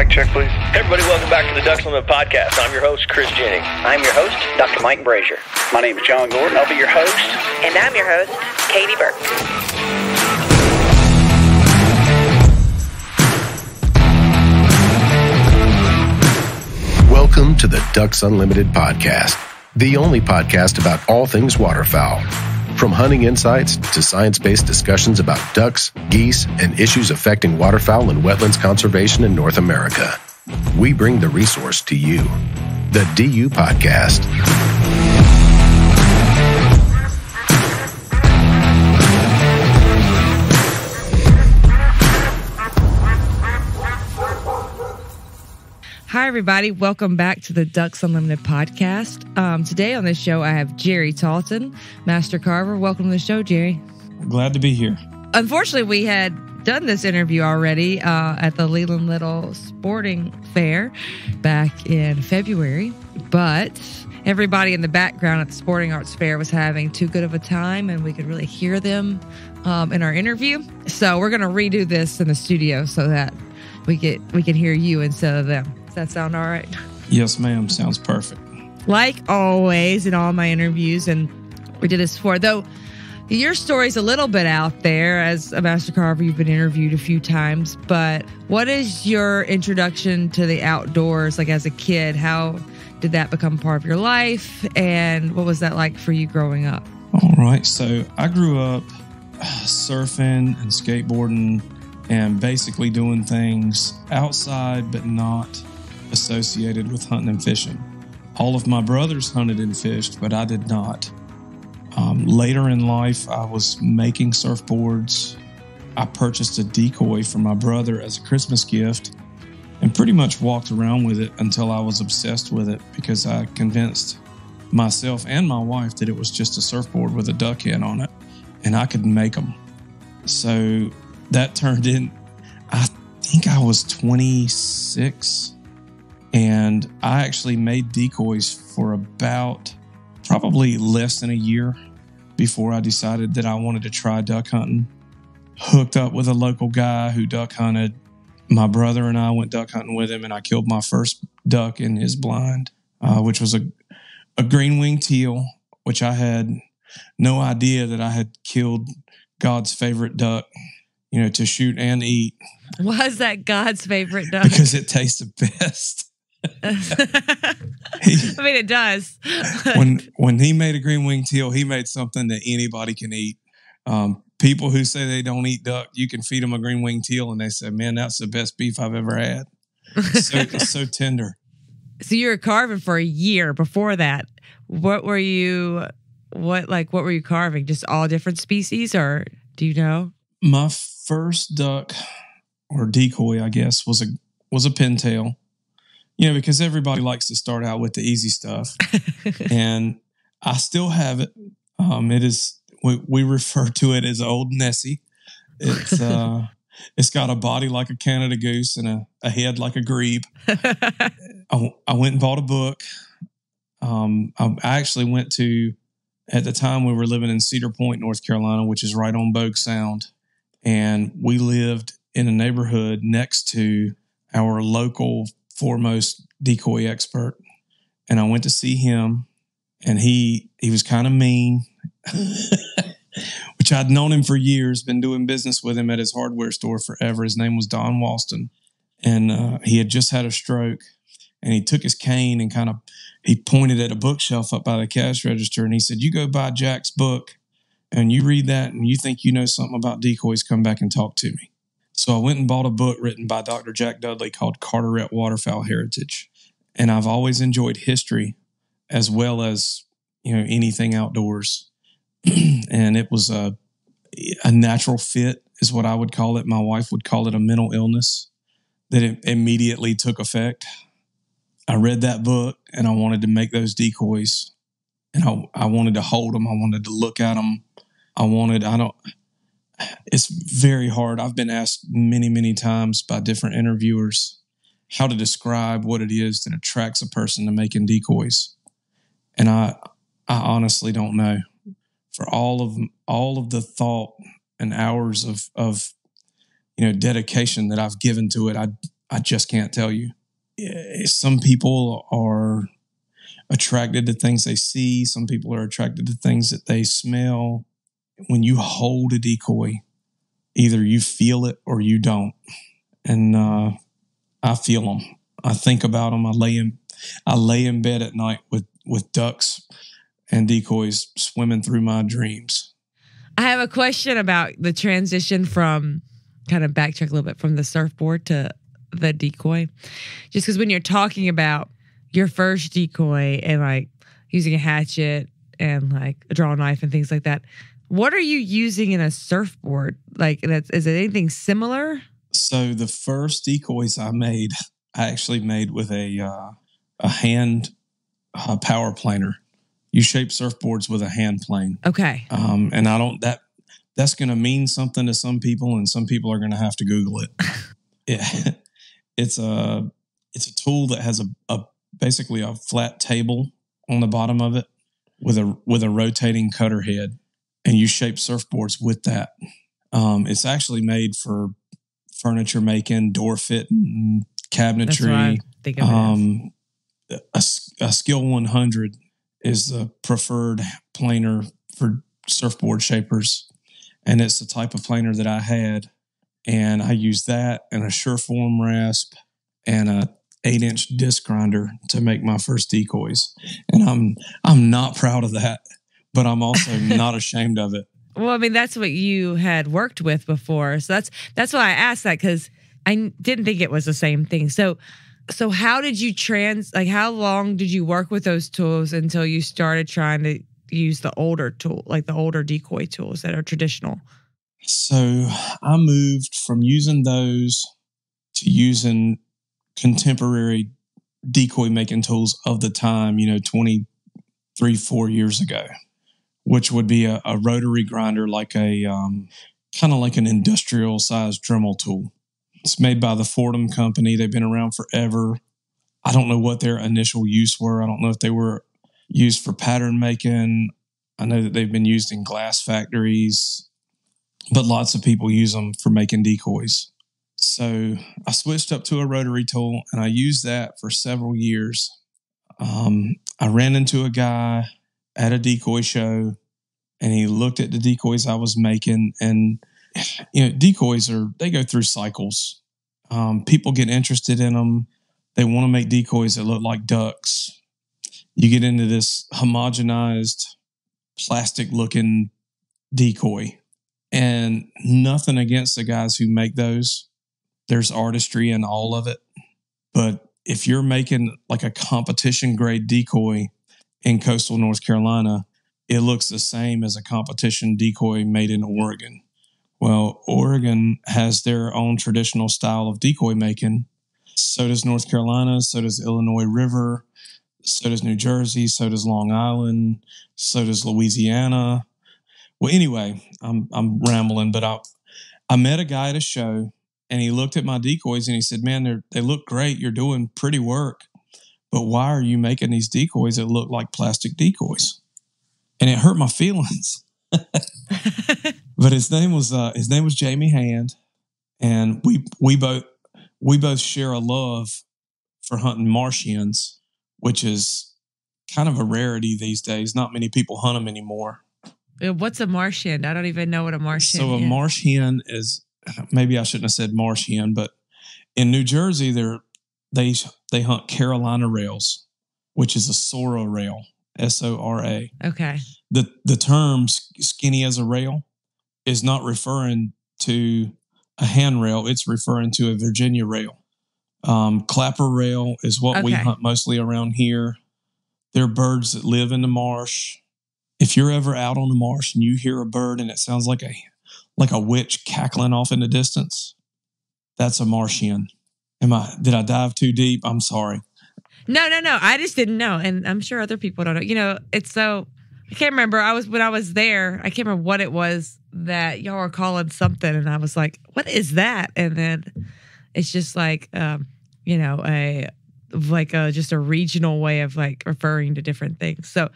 Mic check, please. Hey everybody, welcome back to the Ducks Unlimited Podcast. I'm your host, Chris Jennings. I'm your host, Dr. Mike Brazier. My name is John Gordon. I'll be your host. And I'm your host, Katie Burke. Welcome to the Ducks Unlimited Podcast, the only podcast about all things waterfowl. From hunting insights to science-based discussions about ducks, geese, and issues affecting waterfowl and wetlands conservation in North America, we bring the resource to you, the DU Podcast. Hi, everybody. Welcome back to the Ducks Unlimited Podcast. Today on this show, I have Jerry Talton, Master Carver. Welcome to the show, Jerry. Glad to be here. Unfortunately, we had done this interview already at the Leland Little Sporting Fair back in February, but everybody in the background at the Sporting Arts Fair was having too good of a time, and we could really hear them in our interview. So we're going to redo this in the studio so that we can hear you instead of them. Does that sound all right? Yes, ma'am. Sounds perfect. Like always in all my interviews, and we did this before, though your story's a little bit out there. As a Master Carver, you've been interviewed a few times, but what is your introduction to the outdoors, like as a kid? How did that become part of your life, and what was that like for you growing up? All right. So I grew up surfing and skateboarding and basically doing things outside but not associated with hunting and fishing. All of my brothers hunted and fished, but I did not. Later in life, I was making surfboards. I purchased a Decoy for my brother as a Christmas gift and pretty much walked around with it until I was obsessed with it because I convinced myself and my wife that it was just a surfboard with a duck head on it and I could make them. So that turned in, I think I was 26, and I actually made decoys for about probably less than a year before I decided that I wanted to try duck hunting. Hooked up with a local guy who duck hunted. My brother and I went duck hunting with him, and I killed my first duck in his blind, which was a green-winged teal, which I had no idea that I had killed God's favorite duck, to shoot and eat. Was that God's favorite duck? Because it tastes the best. I mean, it does. when he made a green winged teal, he made something that anybody can eat. People who say they don't eat duck, you can feed them a green winged teal, and they say, "Man, that's the best beef I've ever had." It's so tender. So you were carving for a year before that. What were you carving? Just all different species, or do you know? My first duck or decoy, I guess, was a pintail. Because everybody likes to start out with the easy stuff. And I still have it. It is, we refer to it as Old Nessie. It's got a body like a Canada goose and a head like a grebe. I went and bought a book. I actually went to, at the time we were living in Cedar Point, North Carolina, which is right on Bogue Sound. And we lived in a neighborhood next to our local foremost decoy expert. And I went to see him, and he was kind of mean, which I'd known him for years, been doing business with him at his hardware store forever. His name was Don Walston. And he had just had a stroke, and he took his cane and he pointed at a bookshelf up by the cash register, and he said, "You go buy Jack's book, and you read that, and you think you know something about decoys, come back and talk to me." So I went and bought a book written by Dr. Jack Dudley called Carteret Waterfowl Heritage. And I've always enjoyed history as well as, anything outdoors. And it was a natural fit is what I would call it. My wife would call it a mental illness that it immediately took effect. I read that book and I wanted to make those decoys, and I wanted to hold them. I wanted to look at them. It's very hard. I've been asked many, many times by different interviewers how to describe what it is that attracts a person to making decoys. And I honestly don't know. For all of the thought and hours of dedication that I've given to it, I just can't tell you. Some people are attracted to things they see. Some people are attracted to things that they smell. When you hold a decoy, either you feel it or you don't. And I feel them. I think about them. I lay in bed at night with ducks and decoys swimming through my dreams. I have a question about the transition from, kind of backtrack a little bit, from the surfboard to the decoy. Just because when you're talking about your first decoy and like using a hatchet and like a draw knife and things like that, what are you using in a surfboard? Like, is it anything similar? So the first decoys I actually made with a hand power planer. You shape surfboards with a hand plane. Okay. And that's going to mean something to some people, and some people are going to have to Google it. It's a tool that has basically a flat table on the bottom of it with a rotating cutter head, and you shape surfboards with that. It's actually made for furniture making, door fitting, cabinetry. That's what I think of it as. A Skill 100 is the preferred planer for surfboard shapers, and it's the type of planer that I had, and I used that and a Sureform rasp and a 8-inch disc grinder to make my first decoys. And I'm not proud of that, but I'm also not ashamed of it. Well, I mean, that's what you had worked with before. So that's why I asked that, because I didn't think it was the same thing. So how did you how long did you work with those tools until you started trying to use the older tool, like the older decoy tools that are traditional? So I moved from using those to using contemporary decoy making tools of the time, 4 years ago, which would be a rotary grinder, like a kind of like an industrial sized Dremel tool. It's made by the Fordham Company. They've been around forever. I don't know what their initial use were. I don't know if they were used for pattern making. I know that they've been used in glass factories, but lots of people use them for making decoys. So I switched up to a rotary tool, and I used that for several years. I ran into a guy at a decoy show, and he looked at the decoys I was making, and decoys they go through cycles. People get interested in them. They want to make decoys that look like ducks. You get into this homogenized, plastic-looking decoy. And nothing against the guys who make those. There's artistry in all of it. But if you're making like a competition-grade decoy in coastal North Carolina, it looks the same as a competition decoy made in Oregon. Well, Oregon has their own traditional style of decoy making. So does North Carolina. So does Illinois River. So does New Jersey. So does Long Island. So does Louisiana. Well, anyway, I'm rambling, but I met a guy at a show, and he looked at my decoys and he said, "Man, they look great. You're doing pretty work, but why are you making these decoys that look like plastic decoys?" And it hurt my feelings. But his name was Jamie Hand, and we both share a love for hunting marsh hens, which is kind of a rarity these days. Not many people hunt them anymore. What's a marsh hen? I don't even know what a marsh hen is. So a marsh hen is, maybe I shouldn't have said marsh hen, but in New Jersey they hunt Carolina rails, which is a Sora rail, Sora. Okay. The term skinny as a rail is not referring to a handrail. It's referring to a Virginia rail. Clapper rail is what we hunt mostly around here. They're birds that live in the marsh. If you're ever out on the marsh and you hear a bird and it sounds like a witch cackling off in the distance, that's a marsh hen. Did I dive too deep? I'm sorry. No. I just didn't know. And I'm sure other people don't know. It's so, I can't remember. When I was there, I can't remember what it was that y'all were calling something. And I was like, what is that? And then it's just like, just a regional way of like referring to different things. So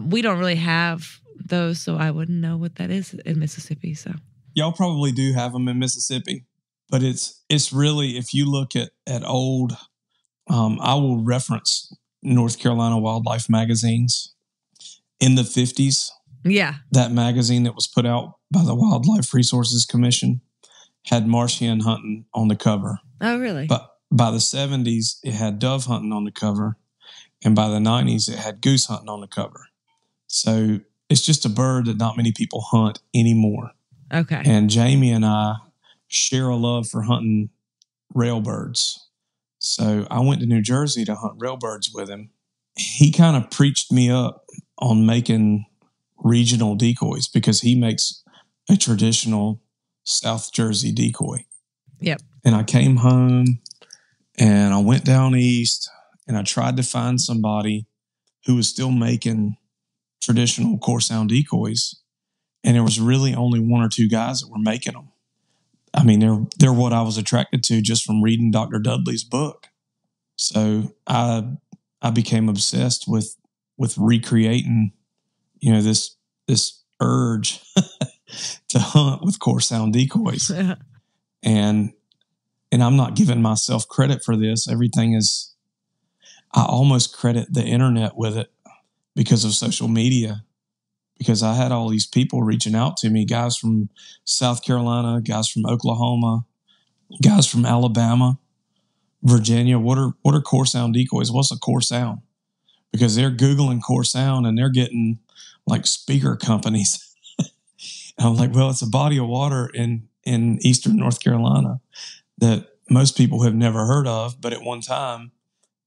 we don't really have those. So I wouldn't know what that is in Mississippi. So y'all probably do have them in Mississippi. But it's really, if you look at old, I will reference North Carolina wildlife magazines in the 50s. Yeah. That magazine that was put out by the Wildlife Resources Commission had marsh hen hunting on the cover. Oh, really? But by the 70s, it had dove hunting on the cover. And by the 90s, it had goose hunting on the cover. So it's just a bird that not many people hunt anymore. Okay. And Jamie and I share a love for hunting railbirds. So I went to New Jersey to hunt railbirds with him. He kind of preached me up on making regional decoys because he makes a traditional South Jersey decoy. Yep. And I came home and I went down east and I tried to find somebody who was still making traditional core sound decoys. And there was really only one or two guys that were making them. I mean, they're what I was attracted to just from reading Dr. Dudley's book. So I became obsessed with recreating, this urge to hunt with core sound decoys. And I'm not giving myself credit for this. I almost credit the internet with it because of social media. Because I had all these people reaching out to me, guys from South Carolina, guys from Oklahoma, guys from Alabama, Virginia. What are core sound decoys? What's a core sound? Because they're Googling core sound and they're getting like speaker companies. And I'm like, well, it's a body of water in eastern North Carolina that most people have never heard of. But at one time,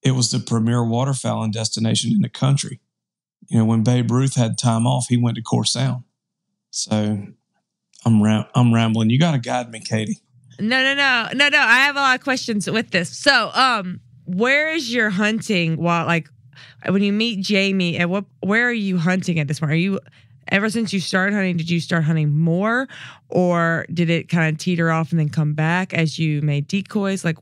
it was the premier waterfowling destination in the country. When Babe Ruth had time off, he went to Core Sound. So I'm rambling. You got to guide me, Katie. No. I have a lot of questions with this. So, where is your hunting when you meet Jamie? Where are you hunting at this point? Are you, ever since you started hunting, did you start hunting more, or did it kind of teeter off and then come back as you made decoys? Like,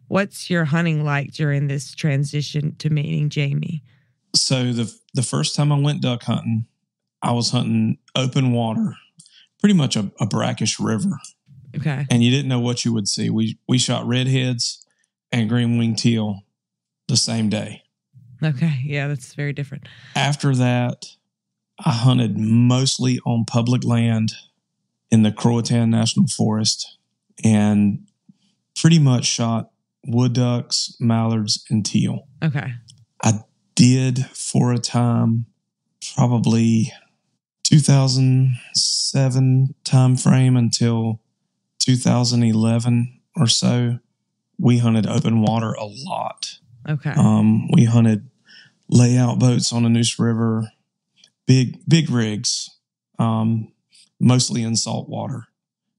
what's your hunting like during this transition to meeting Jamie? So the first time I went duck hunting, I was hunting open water, pretty much a brackish river. Okay. And you didn't know what you would see. We shot redheads and green-winged teal the same day. Okay. Yeah, that's very different. After that, I hunted mostly on public land in the Croatan National Forest and pretty much shot wood ducks, mallards, and teal. Okay. I did for a time, probably 2007 time frame until 2011 or so. We hunted open water a lot. Okay. We hunted layout boats on the Neuse River, big rigs, mostly in salt water.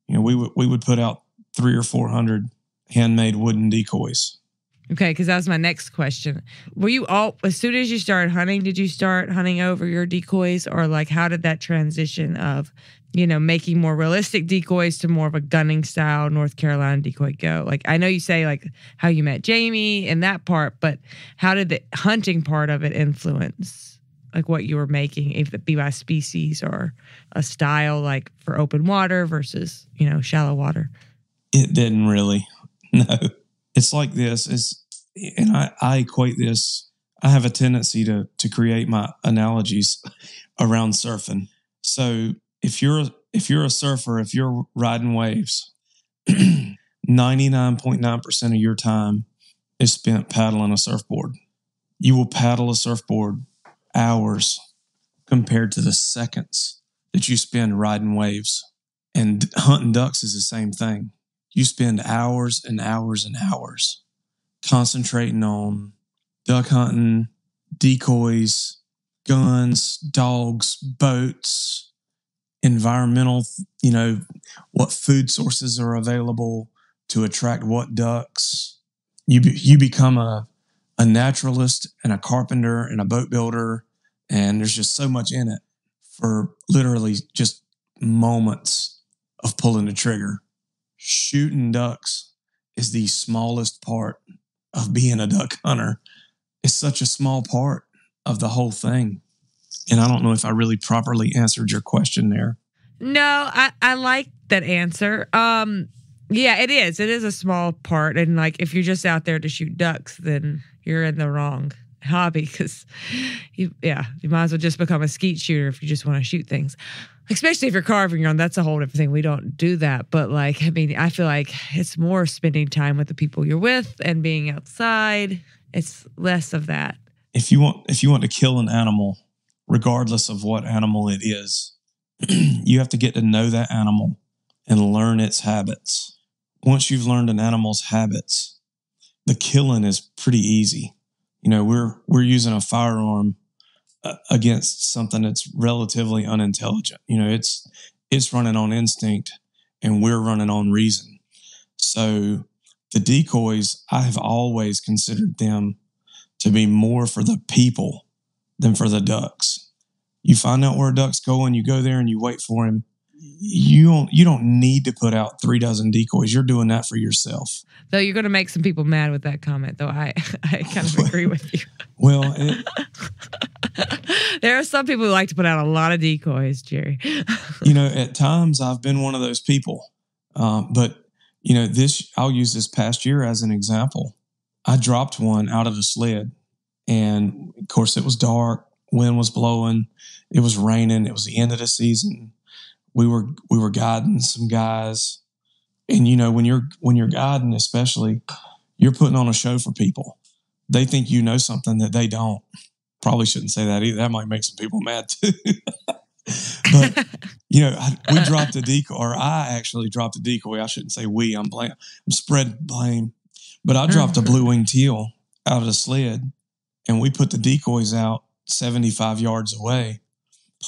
We would put out 300 or 400 handmade wooden decoys. Okay, because that was my next question. Were you as soon as you started hunting, did you start hunting over your decoys, or how did that transition of, making more realistic decoys to more of a gunning style North Carolina decoy go? I know you say how you met Jamie and that part, but how did the hunting part of it influence what you were making, if it be by species or a style, for open water versus, shallow water? It didn't really. No. It's like this, and I equate this. I have a tendency to create my analogies around surfing. So if you're a surfer, if you're riding waves, 99.9% of your time is spent paddling a surfboard. You will paddle a surfboard hours compared to the seconds that you spend riding waves. And hunting ducks is the same thing. You spend hours and hours and hours concentrating on duck hunting, decoys, guns, dogs, boats, environmental, what food sources are available to attract what ducks. You become a naturalist and a carpenter and a boat builder, and there's just so much in it for literally just moments of pulling the trigger. Shooting ducks is the smallest part of being a duck hunter. It's such a small part of the whole thing. And I don't know if I really properly answered your question there. No, I like that answer. Yeah, it is. It is a small part. And like, if you're just out there to shoot ducks, then you're in the wrong hobby because you might as well just become a skeet shooter if you just want to shoot things. Especially if you're carving your own, that's a whole different thing. We don't do that. But like, I mean, I feel like it's more spending time with the people you're with and being outside. It's less of that. If you want to kill an animal, regardless of what animal it is, you have to get to know that animal and learn its habits. Once you've learned an animal's habits, the killing is pretty easy. You know, we're using a firearm against something that's relatively unintelligent. You know, it's running on instinct and we're running on reason. So the decoys, I have always considered them to be more for the people than for the ducks. You find out where a duck's going, you go there and you wait for him. You don't need to put out 36 decoys. You're doing that for yourself. Though you're going to make some people mad with that comment, though. I kind of agree with you. Well, there are some people who like to put out a lot of decoys, Jerry. You know, at times I've been one of those people. But, you know, I'll use this past year as an example. I dropped one out of the sled. And, of course, it was dark. Wind was blowing. It was raining. It was the end of the season. We were guiding some guys. And, you know, when you're guiding, especially, you're putting on a show for people. They think you know something that they don't. Probably shouldn't say that either. That might make some people mad too. But, you know, we dropped a decoy, or I actually dropped a decoy. I shouldn't say we. I'm spreading blame. But I dropped a blue-winged teal out of the sled, and we put the decoys out 75 yards away.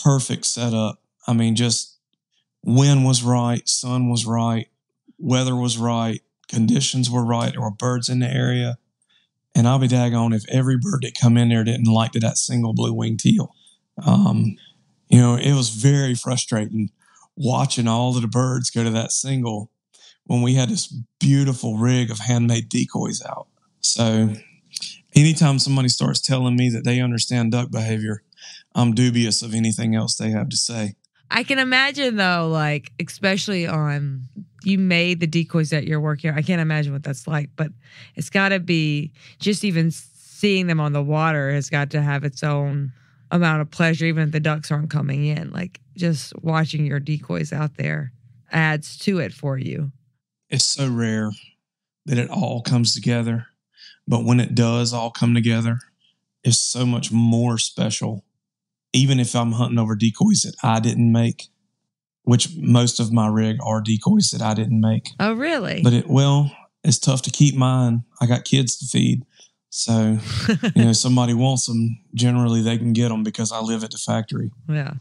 Perfect setup. I mean, just wind was right, sun was right, weather was right, conditions were right. There were birds in the area. And I'll be daggone if every bird that come in there didn't like that single blue-winged teal. You know, it was very frustrating watching all of the birds go to that single when we had this beautiful rig of handmade decoys out. So anytime somebody starts telling me that they understand duck behavior, I'm dubious of anything else they have to say. I can imagine, though, like, especially on, you made the decoys that you're working on. I can't imagine what that's like, but it's got to be, just even seeing them on the water has got to have its own amount of pleasure, even if the ducks aren't coming in. Like, just watching your decoys out there adds to it for you. It's so rare that it all comes together. But when it does all come together, it's so much more special. Even if I'm hunting over decoys that I didn't make, which most of my rig are decoys that I didn't make. Oh, really? But it's tough to keep mine. I got kids to feed. So, you know, somebody wants them, generally they can get them because I live at the factory. Yeah.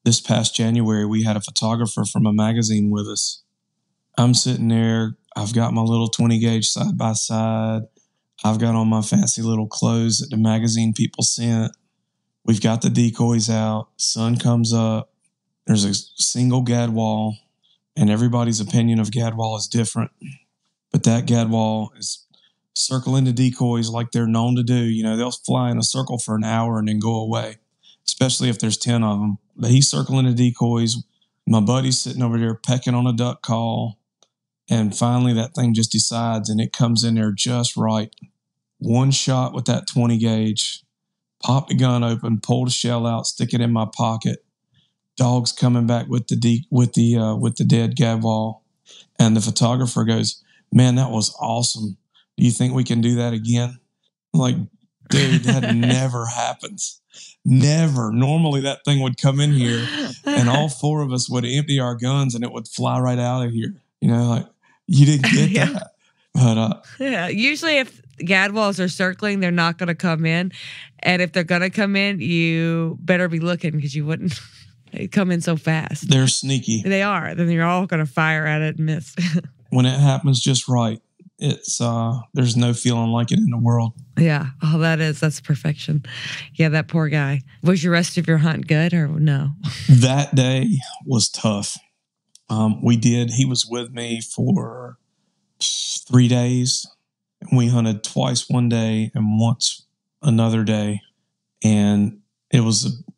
This past January, we had a photographer from a magazine with us. I'm sitting there. I've got my little 20 gauge side by side. I've got on my fancy little clothes that the magazine people sent. We've got the decoys out. Sun comes up. There's a single gadwall, and everybody's opinion of gadwall is different. But that gadwall is circling the decoys like they're known to do. You know, they'll fly in a circle for an hour and then go away, especially if there's 10 of them. But he's circling the decoys. My buddy's sitting over there pecking on a duck call. And finally that thing just decides, and it comes in there just right. One shot with that 20 gauge. Pop the gun open, pull the shell out, stick it in my pocket. Dog's coming back with the dead gadwall, and the photographer goes, "Man, that was awesome. Do you think we can do that again?" I'm like, dude, that never happens. Never. Normally that thing would come in here, and all four of us would empty our guns, and it would fly right out of here. You know, like, you didn't get that. But yeah, usually if gadwalls are circling, they're not going to come in. And if they're going to come in, you better be looking because you wouldn't they come in so fast. They're sneaky. They are. Then you're all going to fire at it and miss. When it happens just right, it's there's no feeling like it in the world. Yeah. Oh, that's perfection. Yeah, that poor guy. Was your rest of your hunt good or no? That day was tough. He was with me for 3 days. We hunted twice one day and once another day. And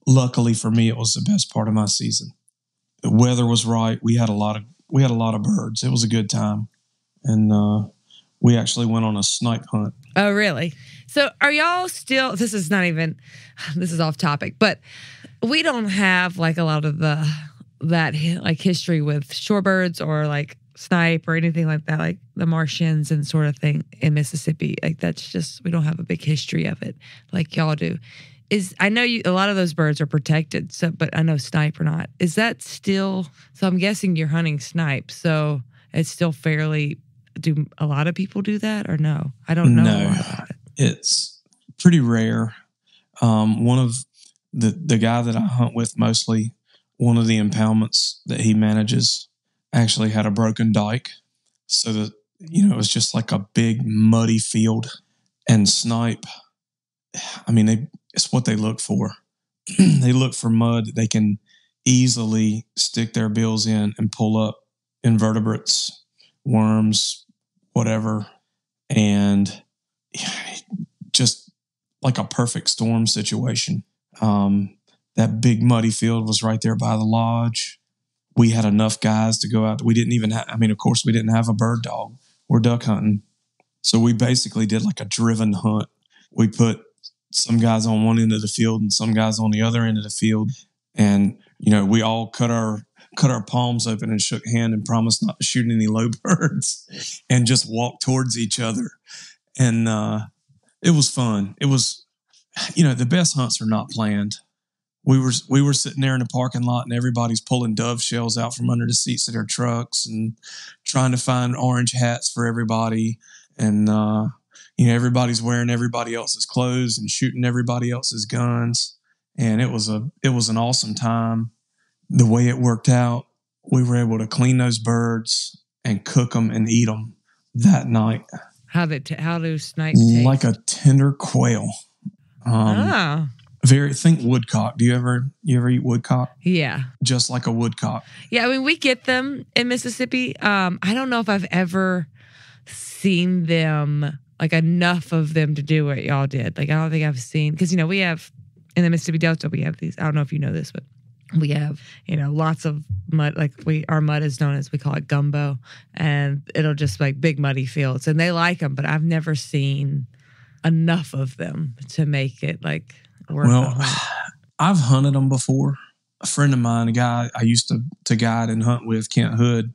luckily for me, it was the best part of my season. The weather was right. We had a lot we had a lot of birds. It was a good time. And we actually went on a snipe hunt. Oh, really? So are y'all still, this is off topic, but we don't have like a lot of that like history with shorebirds or like snipe or anything like that, like the Martians and sort of thing in Mississippi. Like that's just, we don't have a big history of it like y'all do. I know a lot of those birds are protected, so, but I know snipe or not. Is that still, so I'm guessing you're hunting snipe, so it's still fairly, do a lot of people do that or no? I don't know. No, it's pretty rare. One of the guy that I hunt with mostly, one of the impoundments that he manages actually had a broken dike. So that, it was just like a big muddy field. And snipe, I mean, it's what they look for. They look for mud that they can easily stick their bills in and pull up invertebrates, worms, whatever. And just like a perfect storm situation. That big muddy field was right there by the lodge. We had enough guys to go out. We didn't even have, of course, we didn't have a bird dog. We're duck hunting. So we basically did like a driven hunt. We put some guys on one end of the field and some guys on the other end of the field. And, we all cut our palms open and shook hands and promised not to shoot any low birds and just walk towards each other. And it was fun. It was, the best hunts are not planned. We were sitting there in the parking lot and everybody's pulling dove shells out from under the seats of their trucks and trying to find orange hats for everybody. And, everybody's wearing everybody else's clothes and shooting everybody else's guns. And it was an awesome time. The way it worked out, we were able to clean those birds and cook them and eat them that night. How do snipe taste? Like a tender quail. Think woodcock. Do you ever eat woodcock? Yeah. Just like a woodcock. Yeah, we get them in Mississippi. I don't know if I've ever seen them, like enough of them to do what y'all did. Like I don't think I've seen, because we have in the Mississippi Delta, we have these, I don't know if you know this, but we have, lots of mud. Like our mud is known as, we call it gumbo, and it'll just like big muddy fields, and they like them, but I've never seen enough of them to make it like worth the hunt. I've hunted them before. A friend of mine, a guy I used to guide and hunt with, Kent Hood,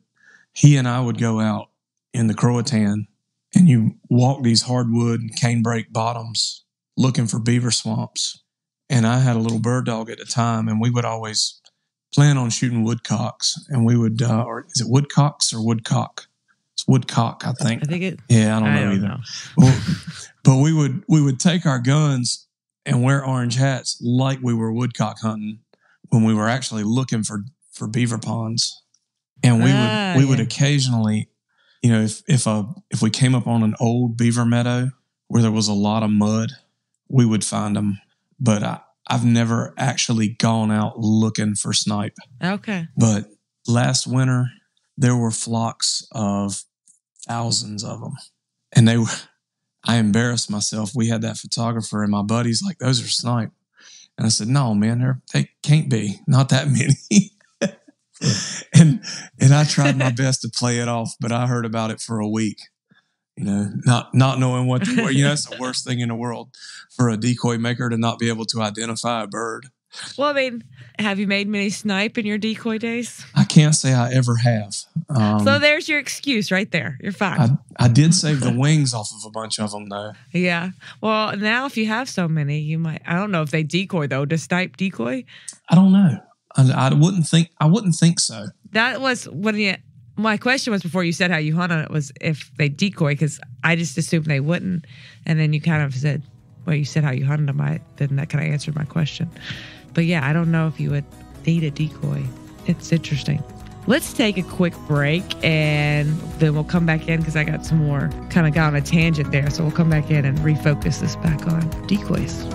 he and I would go out in the Croatan and you walk these hardwood and canebrake bottoms looking for beaver swamps. And I had a little bird dog at the time, and we would always plan on shooting woodcocks. And we would, or is it woodcocks or woodcock? It's woodcock, I think. I think it. Yeah, I don't know either. Well, but we would take our guns and wear orange hats like we were woodcock hunting when we were actually looking for beaver ponds. And we would occasionally, if we came up on an old beaver meadow where there was a lot of mud, we would find them. But I've never actually gone out looking for snipe. Okay. But last winter, there were flocks of thousands of them. And I embarrassed myself. We had that photographer and my buddy's like, those are snipe. And I said, no, man, they can't be. Not that many. and I tried my best to play it off, but I heard about it for a week. Not knowing what to wear. That's the worst thing in the world for a decoy maker, to not be able to identify a bird. Well, have you made many snipe in your decoy days? I can't say I ever have. So there's your excuse right there. You're fine. I did save the wings off of a bunch of them, though. Yeah. Well, now if you have so many, you might. I don't know if they decoy though. Does snipe decoy? I don't know. I wouldn't think so. That was my question was before you said how you hunt on it, was if they decoy, because I just assumed they wouldn't. And then you kind of said, well, you said how you hunted them. Then that kind of answered my question. But yeah, I don't know if you would need a decoy. It's interesting. Let's take a quick break and then we'll come back in, because I got some more, kind of got on a tangent there. So we'll come back in and refocus this back on decoys.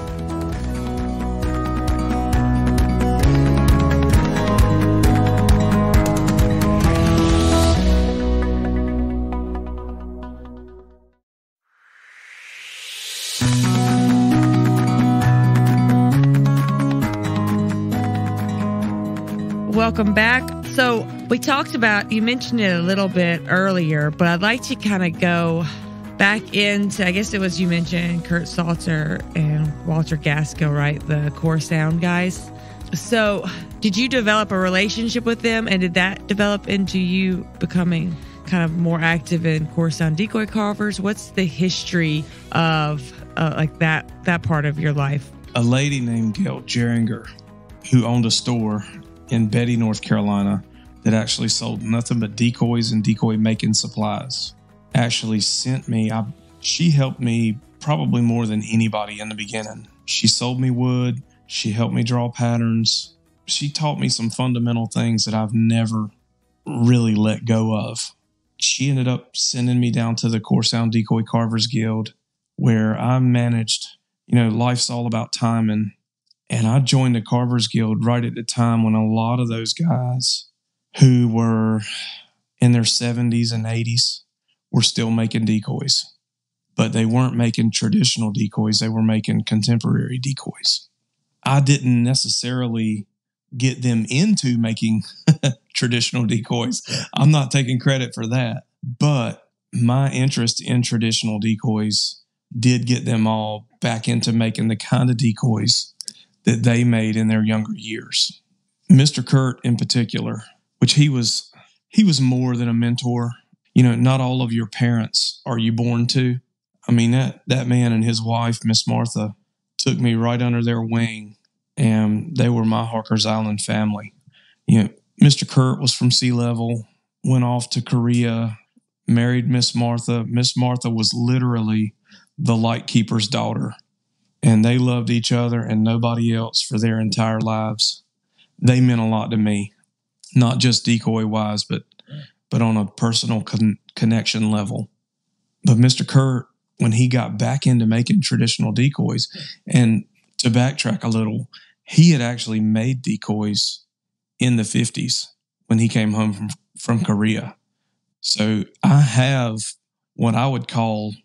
Welcome back. So we talked about, you mentioned it a little bit earlier, but I'd like to kind of go back into, I guess it was you mentioned Kurt Salter and Walter Gaskell, right? The Core Sound guys. So did you develop a relationship with them, and did that develop into you becoming kind of more active in Core Sound decoy carvers? What's the history of like that part of your life? A lady named Gail Geringer, who owned a store in Betty, North Carolina, that actually sold nothing but decoys and decoy making supplies, actually sent me, she helped me probably more than anybody in the beginning. She sold me wood. She helped me draw patterns. She taught me some fundamental things that I've never really let go of. She ended up sending me down to the Core Sound Decoy Carvers Guild, where I managed, life's all about timing. And I joined the Carvers Guild right at the time when a lot of those guys who were in their 70s and 80s were still making decoys. But they weren't making traditional decoys. They were making contemporary decoys. I didn't necessarily get them into making traditional decoys. I'm not taking credit for that. But my interest in traditional decoys did get them all back into making the kind of decoys that they made in their younger years. Mr. Kurt in particular, which he was more than a mentor. Not all of your parents are you born to. I mean, that man and his wife, Miss Martha, took me right under their wing, and they were my Harker's Island family. Mr. Kurt was from Sea Level, went off to Korea, married Miss Martha. Miss Martha was literally the lightkeeper's daughter, and they loved each other and nobody else for their entire lives. They meant a lot to me, not just decoy-wise, but on a personal connection level. But Mr. Kurt, when he got back into making traditional decoys, and to backtrack a little, he had actually made decoys in the 50s when he came home from Korea. So I have what I would call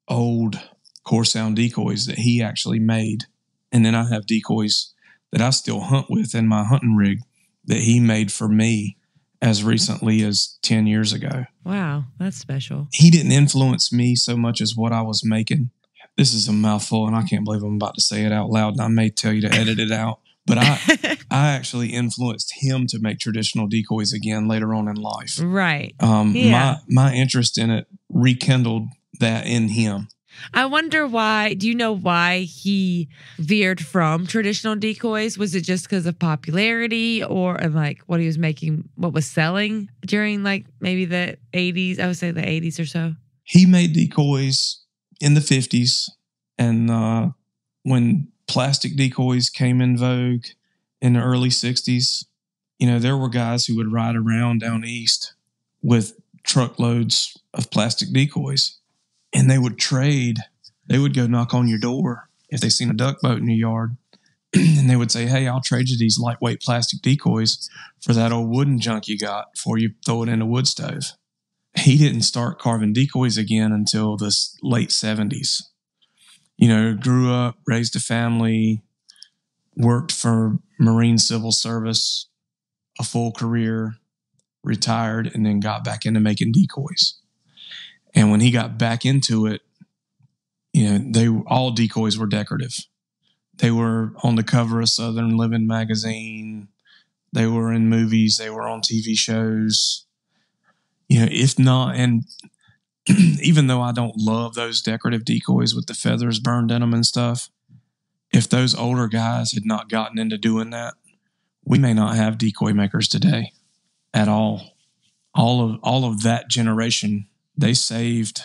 old Core Sound decoys that he actually made. And then I have decoys that I still hunt with in my hunting rig that he made for me as recently as 10 years ago. Wow, that's special. He didn't influence me so much as what I was making. This is a mouthful, and I can't believe I'm about to say it out loud, and I may tell you to edit it out. But I actually influenced him to make traditional decoys again later on in life. Right. My interest in it rekindled that in him. I wonder why. Do you know why he veered from traditional decoys? Was it just because of popularity, or like what he was making, what was selling during like maybe the 80s? I would say the 80s or so. He made decoys in the 50s, and when plastic decoys came in vogue in the early 60s, there were guys who would ride around down east with truckloads of plastic decoys. And they would trade. They would go knock on your door if they seen a duck boat in your yard. And they would say, hey, I'll trade you these lightweight plastic decoys for that old wooden junk you got before you throw it in a wood stove. He didn't start carving decoys again until the late 70s. Grew up, raised a family, worked for Marine Civil Service, a full career, retired, and then got back into making decoys. And when he got back into it, all decoys were decorative. They were on the cover of Southern Living magazine. They were in movies. They were on TV shows. If not, and even though I don't love those decorative decoys with the feathers burned in them and stuff, if those older guys had not gotten into doing that, we may not have decoy makers today at all. All of that generation, they saved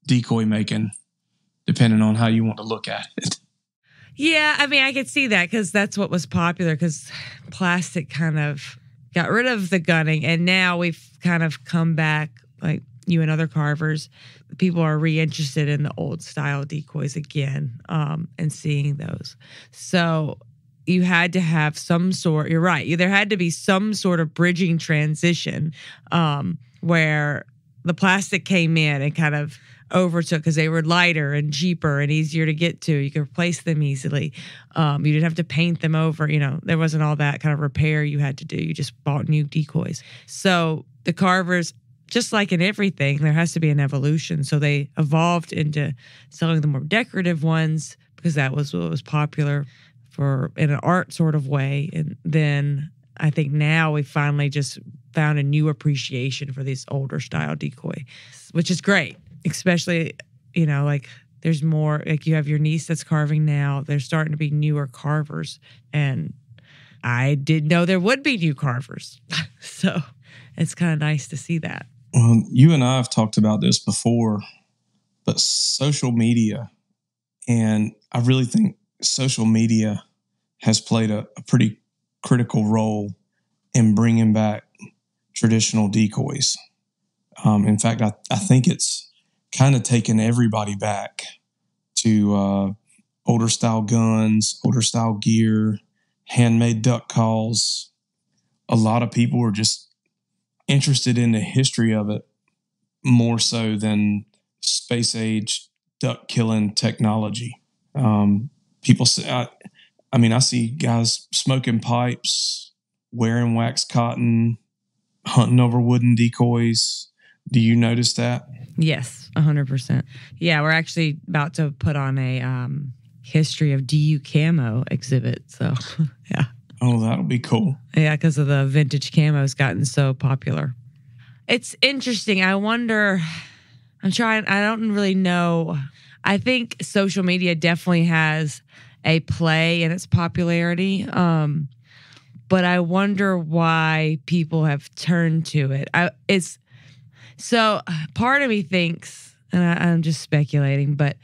decoy making, depending on how you want to look at it. Yeah, I mean, I could see that because that's what was popular, because plastic kind of got rid of the gunning, and now we've kind of come back, like you and other carvers, people are reinterested in the old style decoys again, and seeing those. So you had to have some sort, you're right, there had to be some sort of bridging transition where the plastic came in and kind of overtook because they were lighter and cheaper and easier to get to. You could replace them easily. You didn't have to paint them over. There wasn't all that kind of repair you had to do. You just bought new decoys. So the carvers, just like in everything, there has to be an evolution. So they evolved into selling the more decorative ones because that was what was popular in an art sort of way. And then I think now we finally just found a new appreciation for these older style decoy, which is great. Especially, like there's more, like you have your niece that's carving now. There's starting to be newer carvers. And I didn't know there would be new carvers. So it's kind of nice to see that. You and I have talked about this before, but social media, and I really think social media has played a pretty critical role in bringing back traditional decoys. In fact, I think it's kind of taken everybody back to older style guns, older style gear, handmade duck calls. A lot of people are just interested in the history of it more so than space age duck killing technology. People say, I see guys smoking pipes, wearing wax cotton, hunting over wooden decoys. Do you notice that? Yes, 100%. Yeah, we're actually about to put on a history of DU camo exhibit. So, yeah. Oh, that'll be cool. Yeah, because of the vintage camo's gotten so popular. It's interesting. I wonder, I don't really know. I think social media definitely has a play in its popularity. But I wonder why people have turned to it. So part of me thinks, and I'm just speculating, but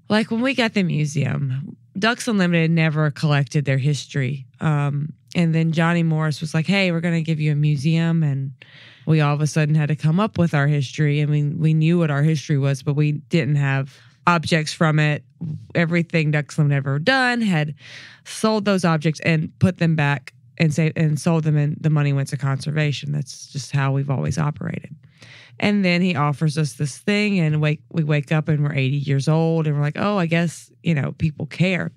like when we got the museum, Ducks Unlimited never collected their history. And then Johnny Morris was like, hey, we're going to give you a museum. And we all of a sudden had to come up with our history. I mean, we knew what our history was, but we didn't have objects from it. Everything Ducks Unlimited ever done had sold those objects and put them back and sold them, and the money went to conservation. That's just how we've always operated. And then he offers us this thing, and we wake up and we're 80 years old, and we're like, oh, I guess, people care.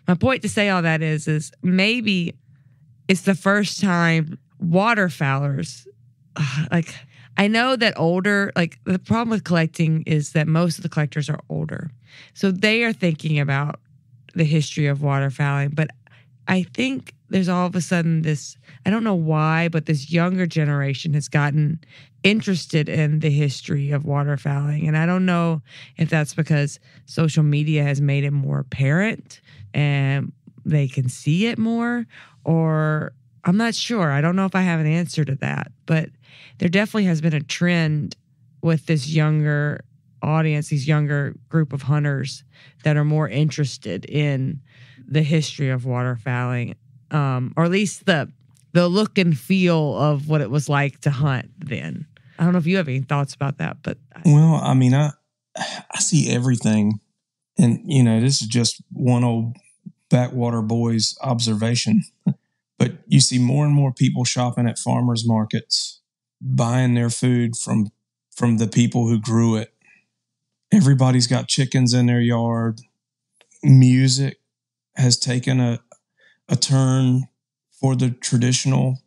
My point to say all that is maybe it's the first time waterfowlers, I know that older, the problem with collecting is that most of the collectors are older. So they are thinking about the history of waterfowling, but I think there's all of a sudden this, I don't know why, but this younger generation has gotten interested in the history of waterfowling. And I don't know if that's because social media has made it more apparent and they can see it more, or I'm not sure. I don't know if I have an answer to that, but there definitely has been a trend with this younger audience, these younger group of hunters that are more interested in the history of waterfowling, or at least the look and feel of what it was like to hunt then. I don't know if you have any thoughts about that, but well, I see everything, and this is just one old backwater boy's observation. But you see more and more people shopping at farmers markets, buying their food from the people who grew it. Everybody's got chickens in their yard. Music has taken a turn for the traditional,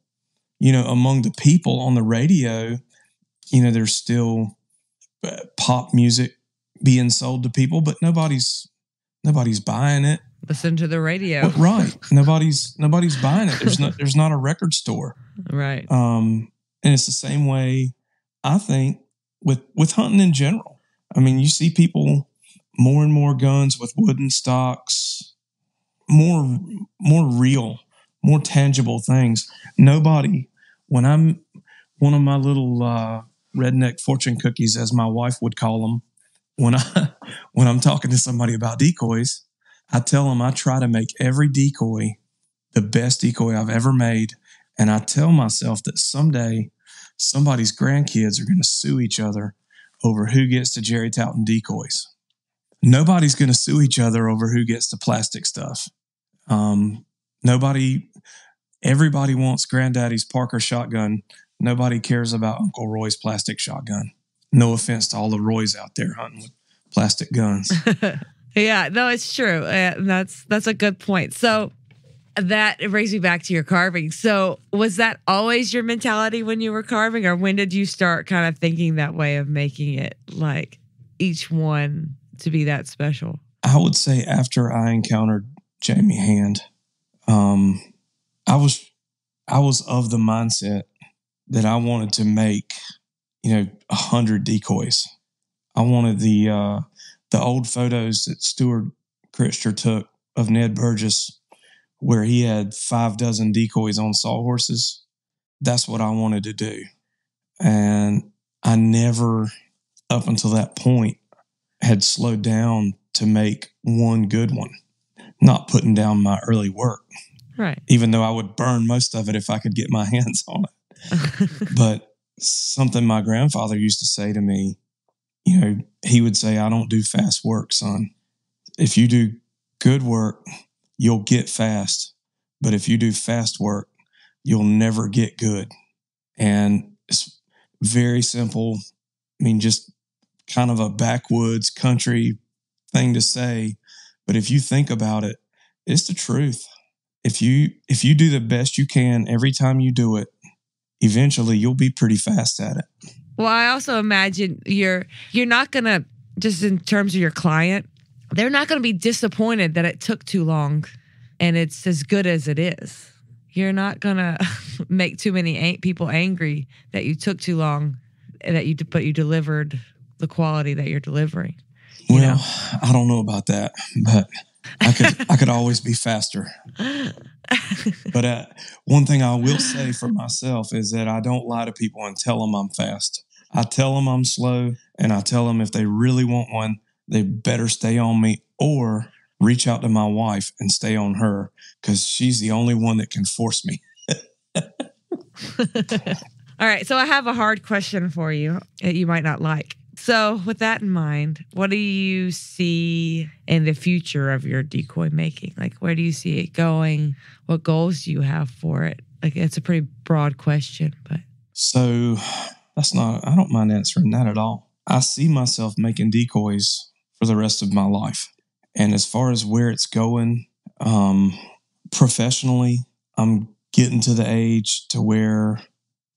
among the people on the radio. There's still pop music being sold to people, but nobody's buying it. Listen to the radio. Right. Nobody's buying it. There's not a record store. Right. And it's the same way, I think, with hunting in general. You see people, more and more guns with wooden stocks, more real, more tangible things. Nobody, when I'm one of my little redneck fortune cookies, as my wife would call them, when I'm talking to somebody about decoys, I tell them I try to make every decoy the best decoy I've ever made. And I tell myself that someday somebody's grandkids are going to sue each other over who gets the Jerry Talton decoys. Nobody's going to sue each other over who gets the plastic stuff. Everybody wants Granddaddy's Parker shotgun. Nobody cares about Uncle Roy's plastic shotgun. No offense to all the Roys out there hunting with plastic guns. Yeah, no, it's true. That's a good point. So that brings me back to your carving. So was that always your mentality when you were carving, or when did you start kind of thinking that way of making it like each one to be that special? I would say after I encountered Jamie Hand, I was of the mindset that I wanted to make, 100 decoys. I wanted the old photos that Stuart Critcher took of Ned Burgess, where he had 5 dozen decoys on sawhorses. That's what I wanted to do. And I never, up until that point, had slowed down to make one good one, not putting down my early work. Right. Even though I would burn most of it if I could get my hands on it. But something my grandfather used to say to me, he would say, I don't do fast work, son. If you do good work, you'll get fast. But if you do fast work, you'll never get good. And it's very simple. I mean, just kind of a backwoods country thing to say. But if you think about it, it's the truth. If you do the best you can every time you do it, eventually you'll be pretty fast at it. Well, I also imagine you're not going to, just in terms of your client, they're not going to be disappointed that it took too long and it's as good as it is. You're not going to make too many people angry that you took too long, but you delivered the quality that you're delivering. Well, I don't know about that, but I could always be faster. But one thing I will say for myself is that I don't lie to people and tell them I'm fast. I tell them I'm slow, and I tell them if they really want one, they better stay on me or reach out to my wife and stay on her, because she's the only one that can force me. All right, so I have a hard question for you that you might not like. So with that in mind, what do you see in the future of your decoy making? Like, where do you see it going? What goals do you have for it? Like, it's a pretty broad question, but. So I don't mind answering that at all. I see myself making decoys for the rest of my life. And as far as where it's going, professionally, I'm getting to the age to where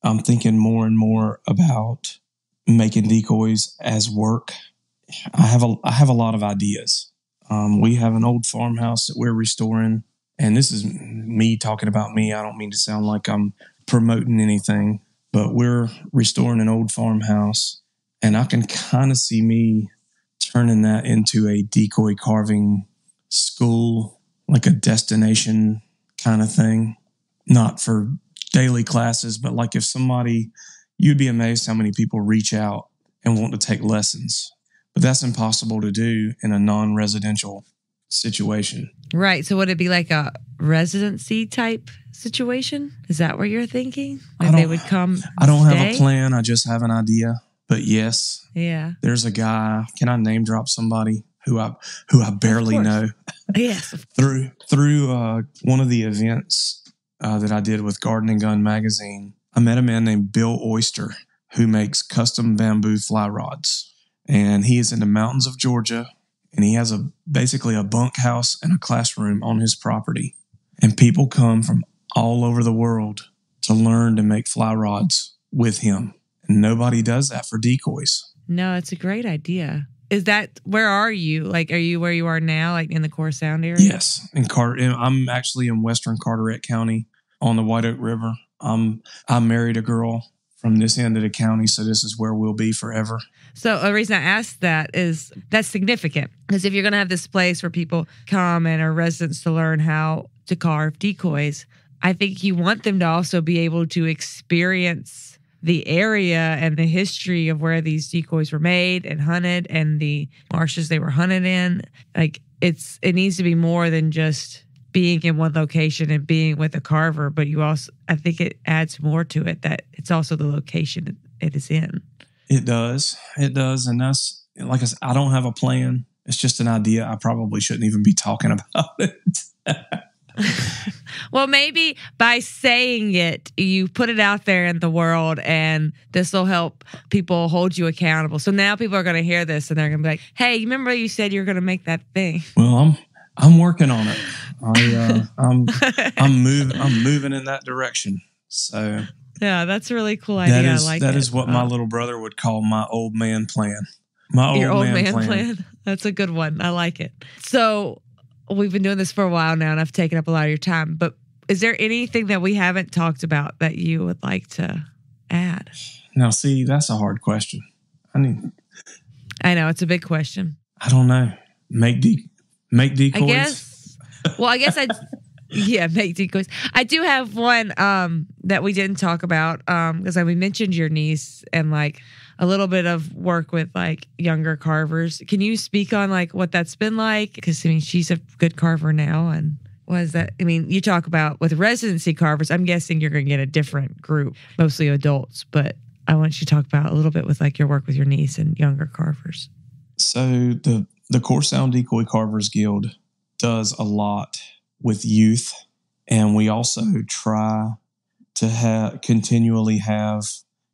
I'm thinking more and more about making decoys as work. I have a lot of ideas. We have an old farmhouse that we're restoring, and this is me talking about me. I don't mean to sound like I'm promoting anything, but we're restoring an old farmhouse, and I can kind of see me turning that into a decoy carving school, like a destination kind of thing. Not for daily classes, but like if you'd be amazed how many people reach out and want to take lessons. But that's impossible to do in a non-residential situation. Right. So would it be like a residency type situation? Is that what you're thinking? Like they would come I don't stay? have a plan. I just have an idea. But yes, yeah, there's a guy. Can I name drop somebody who I barely know? Yes. Through one of the events that I did with Garden and Gun magazine, I met a man named Bill Oyster who makes custom bamboo fly rods. And he is in the mountains of Georgia, and he has basically a bunkhouse and a classroom on his property. And people come from all over the world to learn to make fly rods with him. And nobody does that for decoys. No, it's a great idea. Where are you? Like, are you where you are now, like in the Core Sound area? Yes. I'm actually in western Carteret County on the White Oak River. I married a girl from this end of the county, so this is where we'll be forever. So the reason I asked that is that's significant, because if you're going to have this place where people come and are residents to learn how to carve decoys, I think you want them to also be able to experience the area and the history of where these decoys were made and hunted and the marshes they were hunted in. Like it needs to be more than just being in one location and being with a carver, but I think it adds more to it that it's also the location it is in. It does. And that's, like I said, I don't have a plan. It's just an idea. I probably shouldn't even be talking about it. Well, maybe by saying it, you put it out there in the world, and this will help people hold you accountable. So now people are going to hear this, and they're going to be like, "Hey, you remember you said you were going to make that thing?" Well, I'm working on it. I'm moving in that direction. So yeah, that's a really cool idea. That is what my little brother would call my old man plan. Your old man plan. That's a good one. I like it. So we've been doing this for a while now, and I've taken up a lot of your time. But is there anything that we haven't talked about that you would like to add? Now, see, that's a hard question. I know it's a big question. I don't know. Make decoys. I guess. Well, I guess make decoys. I do have one that we didn't talk about because we mentioned your niece and like a little bit of work with like younger carvers. Can you speak on like what that's been like? Because I mean, she's a good carver now, and was that? I mean, you talk about with residency carvers. I'm guessing you're going to get a different group, mostly adults. But I want you to talk about a little bit with like your work with your niece and younger carvers. So the Core Sound Decoy Carvers Guild does a lot with youth, and we also try to continually have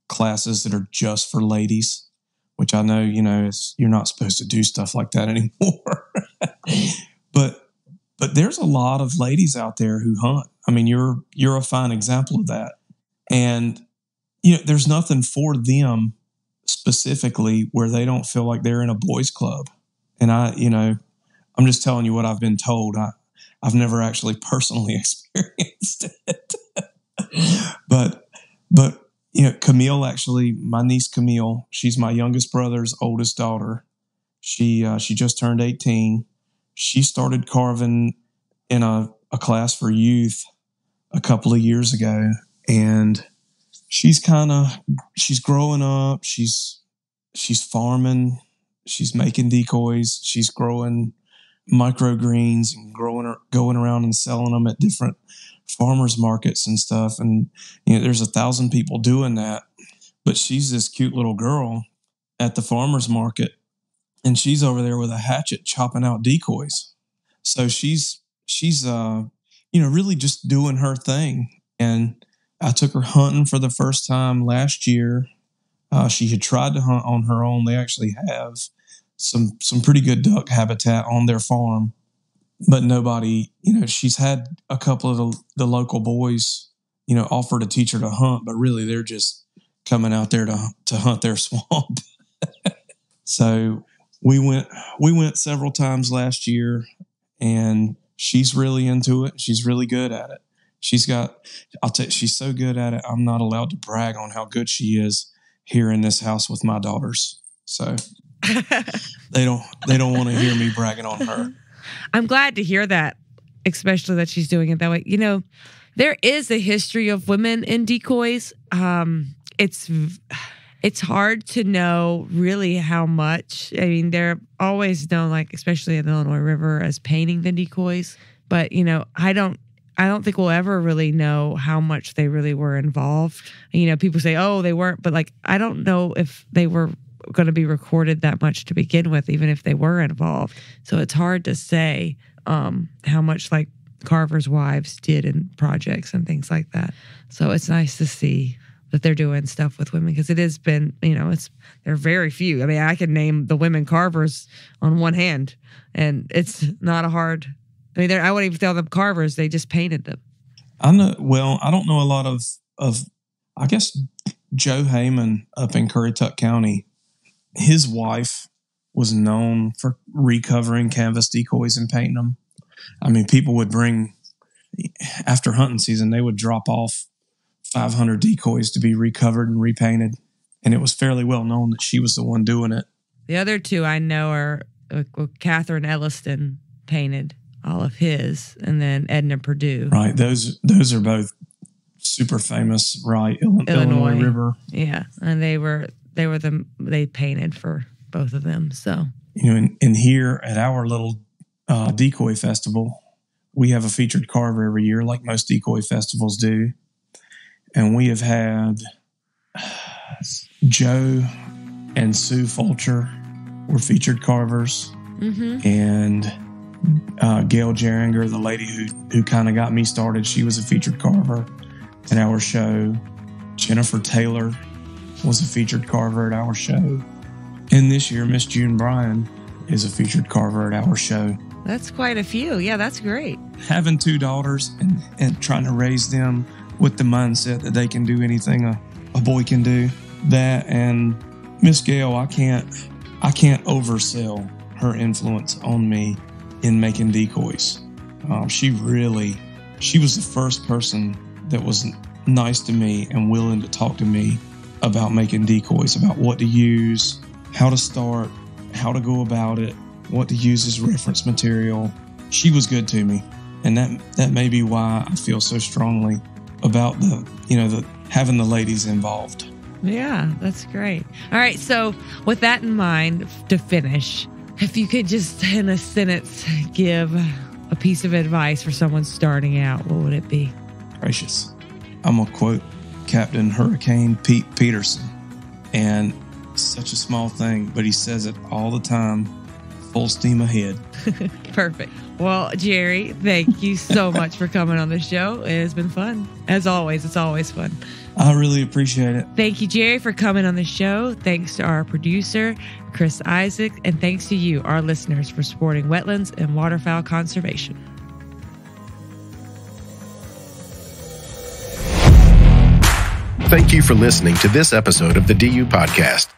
classes that are just for ladies, which I know, you're not supposed to do stuff like that anymore. but there's a lot of ladies out there who hunt. I mean, you're a fine example of that. And there's nothing for them specifically where they don't feel like they're in a boys club. And I'm just telling you what I've been told. I've never actually personally experienced it. but Camille, actually, my niece Camille, she's my youngest brother's oldest daughter. She just turned 18. She started carving in a class for youth a couple of years ago, and she's growing up. She's farming. She's making decoys. She's growing microgreens and going around and selling them at different farmers markets and stuff. And there's 1,000 people doing that, but she's this cute little girl at the farmers market, and she's over there with a hatchet chopping out decoys. So she's really just doing her thing. And I took her hunting for the first time last year. She had tried to hunt on her own. They actually have some pretty good duck habitat on their farm, but nobody, she's had a couple of the local boys, offer to teach her to hunt, but really they're just coming out there to hunt their swamp. So we went several times last year, and she's really into it. She's really good at it. She's so good at it. I'm not allowed to brag on how good she is here in this house with my daughters. So they don't want to hear me bragging on her. I'm glad to hear that, especially that she's doing it that way. There is a history of women in decoys. It's hard to know really how much. I mean, they're always known, like especially in the Illinois River, as painting the decoys. But I don't think we'll ever really know how much they really were involved. People say, "Oh, they weren't," but like I don't know if they were going to be recorded that much to begin with, even if they were involved. So it's hard to say how much like carvers' wives did in projects and things like that. So it's nice to see that they're doing stuff with women, because it has been, they're very few. I mean, I can name the women carvers on one hand, and it's not a hard. I mean, I wouldn't even tell them carvers; they just painted them. I know. Well, I don't know a lot of. I guess Joe Heyman up in Currituck County, his wife was known for recovering canvas decoys and painting them. I mean, people would bring, after hunting season, they would drop off 500 decoys to be recovered and repainted. And it was fairly well known that she was the one doing it. The other two I know are Catherine Elliston painted all of his, and then Edna Purdue. Right. Those are both super famous, right? Illinois River. Yeah. And they painted for both of them. So, and here at our little decoy festival, we have a featured carver every year, like most decoy festivals do. And we have had Joe and Sue Fulcher were featured carvers. Mm-hmm. And Gail Geringer, the lady who kind of got me started, she was a featured carver at our show. Jennifer Taylor was a featured carver at our show. And this year, Miss June Bryan is a featured carver at our show. That's quite a few. Yeah, that's great. Having 2 daughters and trying to raise them with the mindset that they can do anything a boy can do. That, and Miss Gail, I can't oversell her influence on me in making decoys. She was the first person that was nice to me and willing to talk to me about making decoys, about what to use, how to start, how to go about it, what to use as reference material. She was good to me. And that may be why I feel so strongly about the having the ladies involved. Yeah, that's great. All right. So with that in mind, to finish, if you could just in a sentence give a piece of advice for someone starting out, what would it be? Gracious. I'm going to quote Captain Hurricane Pete Peterson. And such a small thing, but he says it all the time. Full steam ahead. Perfect. Well, Jerry, thank you so much for coming on the show. It has been fun. As always, it's always fun. I really appreciate it. Thank you, Jerry, for coming on the show. Thanks to our producer, Chris Isaac, and thanks to you, our listeners, for supporting wetlands and waterfowl conservation. Thank you for listening to this episode of the DU Podcast.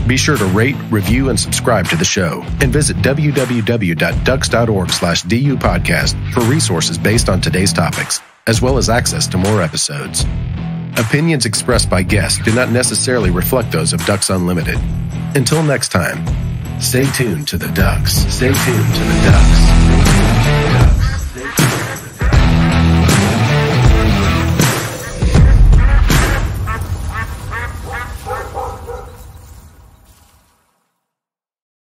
Be sure to rate, review, and subscribe to the show, and visit www.ducks.org/DU Podcast for resources based on today's topics, as well as access to more episodes. Opinions expressed by guests do not necessarily reflect those of Ducks Unlimited. Until next time, stay tuned to the Ducks. Stay tuned to the Ducks.